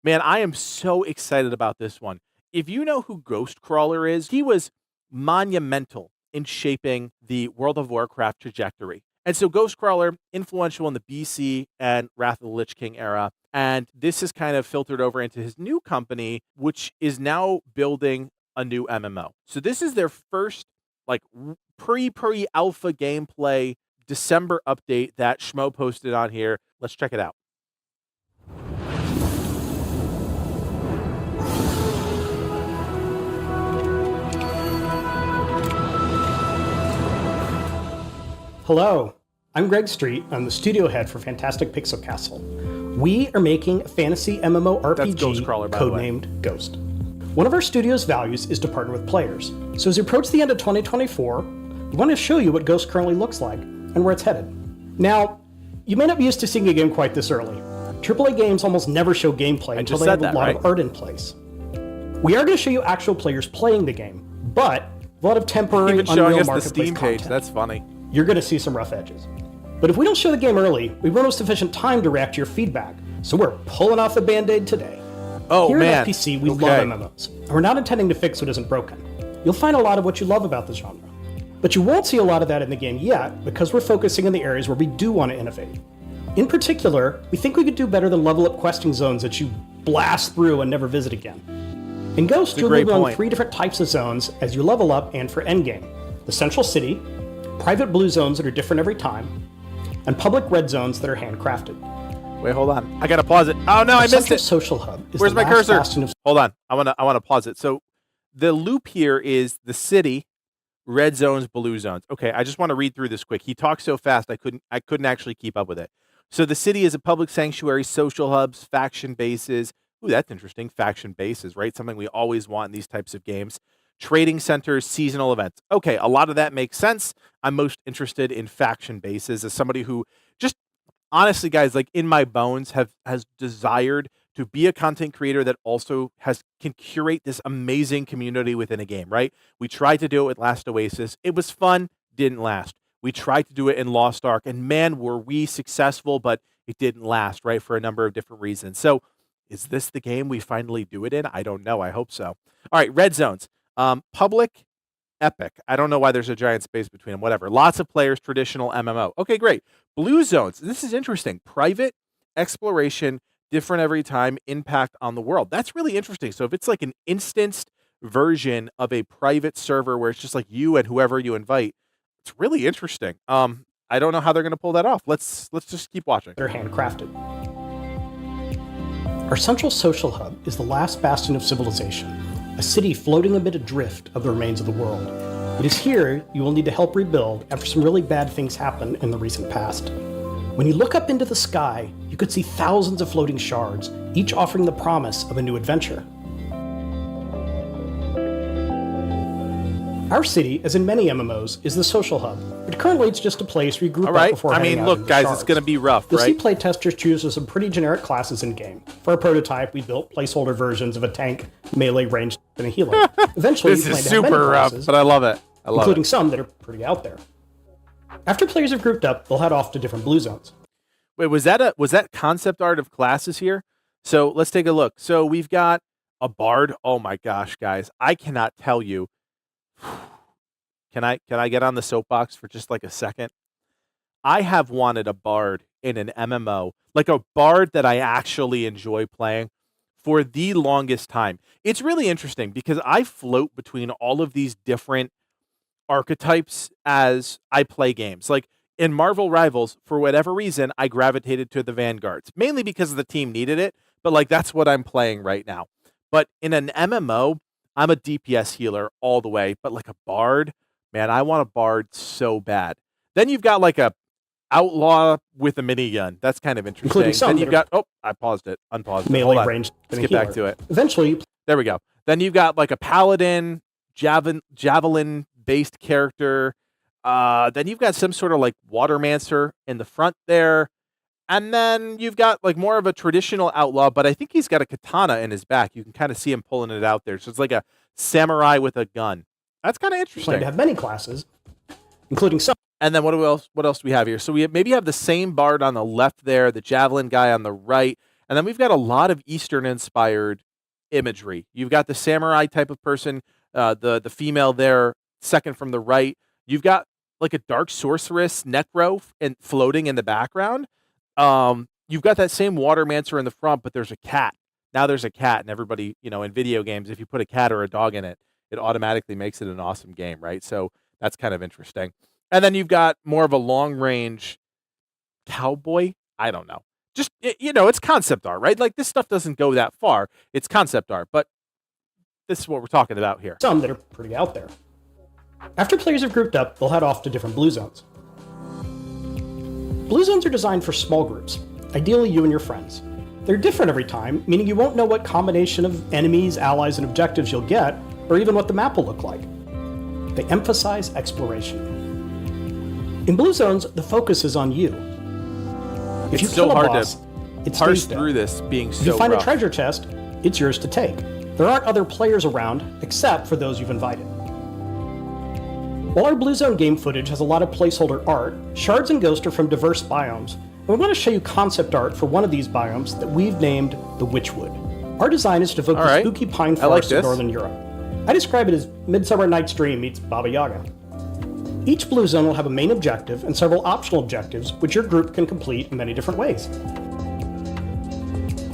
Man, I am so excited about this one. If you know who Ghostcrawler is, he was monumental in shaping the World of Warcraft trajectory. And so Ghostcrawler, influential in the BC and Wrath of the Lich King era. And this is kind of filtered over into his new company, which is now building a new MMO. So this is their first like pre-alpha gameplay December update that Schmo posted on here. Let's check it out. Hello, I'm Greg Street. I'm the studio head for Fantastic Pixel Castle. We are making a fantasy MMO RPG codenamed Ghost. One of our studio's values is to partner with players. So as we approach the end of 2024, we want to show you what Ghost currently looks like and where it's headed. Now, you may not be used to seeing a game quite this early. AAA games almost never show gameplay until they have a lot of art in place. We are going to show you actual players playing the game, but a lot of temporary Unreal Marketplace content. That's funny. You're going to see some rough edges. But if we don't show the game early, we won't have sufficient time to react to your feedback, so we're pulling off the Band-Aid today. Here at FPC, we love MMOs, and we're not intending to fix what isn't broken. You'll find a lot of what you love about the genre. But you won't see a lot of that in the game yet, because we're focusing on the areas where we do want to innovate. In particular, we think we could do better than level up questing zones that you blast through and never visit again. In Ghost, you'll move on 3 different types of zones as you level up and for endgame. The Central City, private blue zones that are different every time, and public red zones that are handcrafted. Wait, hold on. I gotta pause it. Oh no, I missed it. Social hub is Where's my cursor? Hold on. I wanna pause it. So the loop here is the city, red zones, blue zones. Okay, I just want to read through this quick. He talks so fast I couldn't actually keep up with it. So the city is a public sanctuary, social hubs, faction bases. Ooh, that's interesting. Faction bases, right? Something we always want in these types of games. Trading centers, seasonal events. Okay, a lot of that makes sense. I'm most interested in faction bases as somebody who just honestly, guys, like in my bones has desired to be a content creator that also can curate this amazing community within a game, right? We tried to do it with Last Oasis. It was fun, didn't last. We tried to do it in Lost Ark, and man, were we successful, but it didn't last, right? For a number of different reasons. So is this the game we finally do it in? I don't know. I hope so. All right, red zones. Public, epic. I don't know why there's a giant space between them. Whatever. Lots of players, traditional MMO. Okay, great. Blue zones. This is interesting. Private, exploration, different every time, impact on the world. That's really interesting. So if it's like an instanced version of a private server where it's just like you and whoever you invite, it's really interesting. I don't know how they're going to pull that off. Let's just keep watching. They're handcrafted. Our central social hub is the last bastion of civilization, a city floating amid a drift of the remains of the world. It is here you will need to help rebuild after some really bad things happened in the recent past. When you look up into the sky, you could see thousands of floating shards, each offering the promise of a new adventure. Our city, as in many MMOs, is the social hub, but currently it's just a place where you group up before heading out. Look, guys, it's going to be rough, right? You'll see playtesters choose some pretty generic classes in-game. For our prototype, we built placeholder versions of a tank, melee, ranged, and a healer. Eventually, this is super rough, but I love it. Including some that are pretty out there. After players have grouped up, they'll head off to different blue zones. Wait, was that concept art of classes here? So let's take a look. So we've got a bard. Oh my gosh, guys, I cannot tell you. Can I get on the soapbox for just like a second? I have wanted a bard in an MMO, like a bard that I actually enjoy playing for the longest time. It's really interesting because I float between all of these different archetypes as I play games. Like in Marvel Rivals, for whatever reason, I gravitated to the Vanguards, mainly because the team needed it, but like that's what I'm playing right now. But in an MMO, I'm a DPS healer all the way, but like a bard, man, I want a bard so bad. Then you've got like a outlaw with a minigun. That's kind of interesting. Then you've got, I unpaused it. Melee range. Let's get back to it. Eventually. There we go. Then you've got like a paladin, javelin-based character. Then you've got some sort of like watermancer in the front there. And then you've got like more of a traditional outlaw, but I think he's got a katana in his back. You can kind of see him pulling it out there. So it's like a samurai with a gun. That's kind of interesting. Plan to have many classes, including some. And then what else do we have here? So we maybe have the same bard on the left there, the javelin guy on the right, And then we've got a lot of Eastern-inspired imagery. You've got the samurai type of person, the female there, second from the right. You've got like a dark sorceress, necro, and floating in the background. You've got that same watermancer in the front, but there's a cat. Now there's a cat, and everybody, in video games, if you put a cat or a dog in it, it automatically makes it an awesome game, right? So that's kind of interesting. And then you've got more of a long-range cowboy. I don't know. Just, it's concept art, right? Like, this stuff doesn't go that far. It's concept art, but this is what we're talking about here. Some that are pretty out there. After players have grouped up, they'll head off to different blue zones. Blue zones are designed for small groups, ideally you and your friends. They're different every time, meaning you won't know what combination of enemies, allies, and objectives you'll get, or even what the map will look like. They emphasize exploration. In blue zones, the focus is on you. If you kill a boss, it parse stays there. through this being so If you find rough. a treasure chest, it's yours to take. There aren't other players around, except for those you've invited. While our Blue Zone game footage has a lot of placeholder art, Shards and Ghost are from diverse biomes, and we want to show you concept art for one of these biomes that we've named the Witchwood. Our design is to evoke the spooky pine forest of Northern Europe. I describe it as Midsummer Night's Dream meets Baba Yaga. Each Blue Zone will have a main objective and several optional objectives, which your group can complete in many different ways.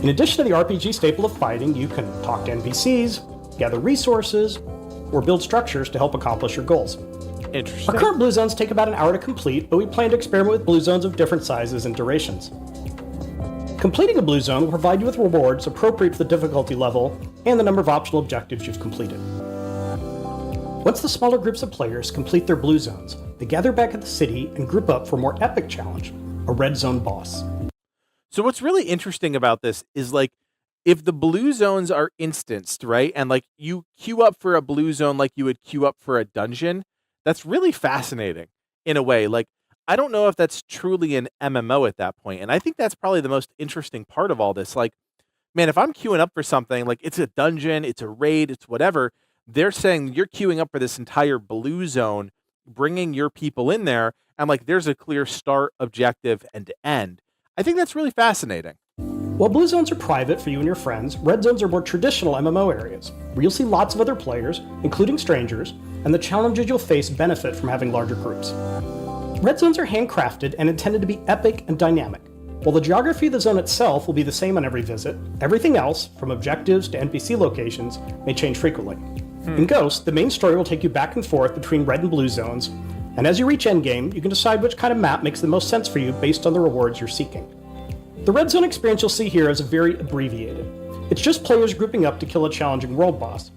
In addition to the RPG staple of fighting, you can talk to NPCs, gather resources, or build structures to help accomplish your goals. Interesting. Our current Blue Zones take about an hour to complete, but we plan to experiment with Blue Zones of different sizes and durations. Completing a Blue Zone will provide you with rewards appropriate to the difficulty level and the number of optional objectives you've completed. Once the smaller groups of players complete their Blue Zones, they gather back at the city and group up for a more epic challenge, a Red Zone boss. So what's really interesting about this is, like, if the blue zones are instanced, right, and like you queue up for a blue zone like you would queue up for a dungeon, that's really fascinating in a way. Like, I don't know if that's truly an MMO at that point, and I think that's probably the most interesting part of all this. Like, man, if I'm queuing up for something, like it's a dungeon, it's a raid, it's whatever, they're saying you're queuing up for this entire blue zone, bringing your people in there, and like there's a clear start, objective, and to end. I think that's really fascinating. While Blue Zones are private for you and your friends, Red Zones are more traditional MMO areas, where you'll see lots of other players, including strangers, and the challenges you'll face benefit from having larger groups. Red Zones are handcrafted and intended to be epic and dynamic. While the geography of the zone itself will be the same on every visit, everything else, from objectives to NPC locations, may change frequently. In Ghost, the main story will take you back and forth between red and blue zones, and as you reach endgame, you can decide which kind of map makes the most sense for you based on the rewards you're seeking. The Red Zone experience you'll see here is very abbreviated. It's just players grouping up to kill a challenging world boss,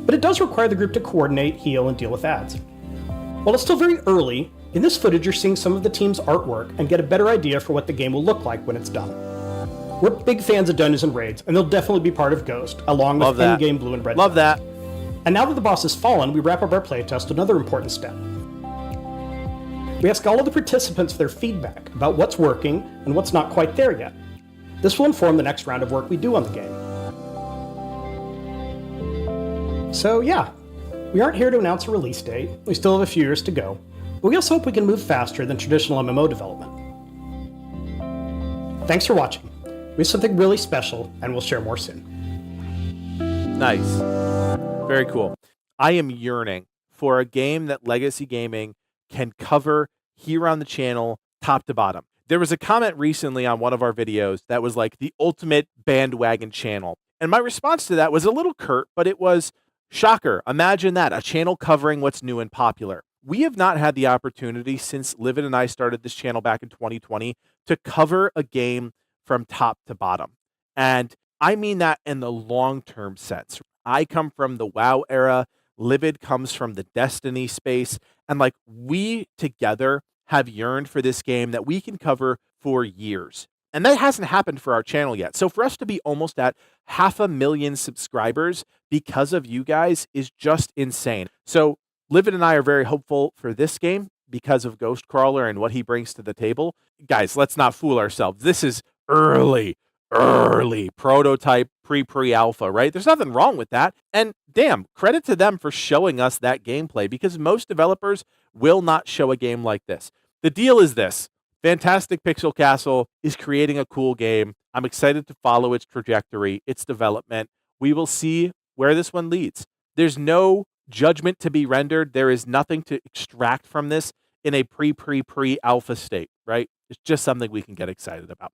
but it does require the group to coordinate, heal, and deal with ads. While it's still very early, in this footage you're seeing some of the team's artwork and get a better idea for what the game will look like when it's done. We're big fans of Dungeons and Raids, and they'll definitely be part of Ghost, along with in-game Blue and Red Love Zone. that. And now that the boss has fallen, we wrap up our playtest with another important step. We ask all of the participants for their feedback about what's working and what's not quite there yet. This will inform the next round of work we do on the game. So yeah, we aren't here to announce a release date, we still have a few years to go, but we also hope we can move faster than traditional MMO development. Thanks for watching. We have something really special, and we'll share more soon. Nice. Very cool. I am yearning for a game that Legacy Gaming can cover here on the channel, top to bottom. There was a comment recently on one of our videos that was like the ultimate bandwagon channel. And my response to that was a little curt, but it was, shocker, imagine that, a channel covering what's new and popular. We have not had the opportunity since Livid and I started this channel back in 2020 to cover a game from top to bottom. And I mean that in the long-term sense. I come from the WoW era, Livid comes from the Destiny space, and like we together have yearned for this game that we can cover for years. And that hasn't happened for our channel yet. So for us to be almost at 500,000 subscribers because of you guys is just insane. So Livid and I are very hopeful for this game because of Ghostcrawler and what he brings to the table. Guys, let's not fool ourselves. This is early prototype, pre-alpha, right? There's nothing wrong with that. And damn, credit to them for showing us that gameplay, because most developers will not show a game like this. The deal is this. Fantastic Pixel Castle is creating a cool game. I'm excited to follow its trajectory, its development. We will see where this one leads. There's no judgment to be rendered. There is nothing to extract from this in a pre-alpha state, right? It's just something we can get excited about.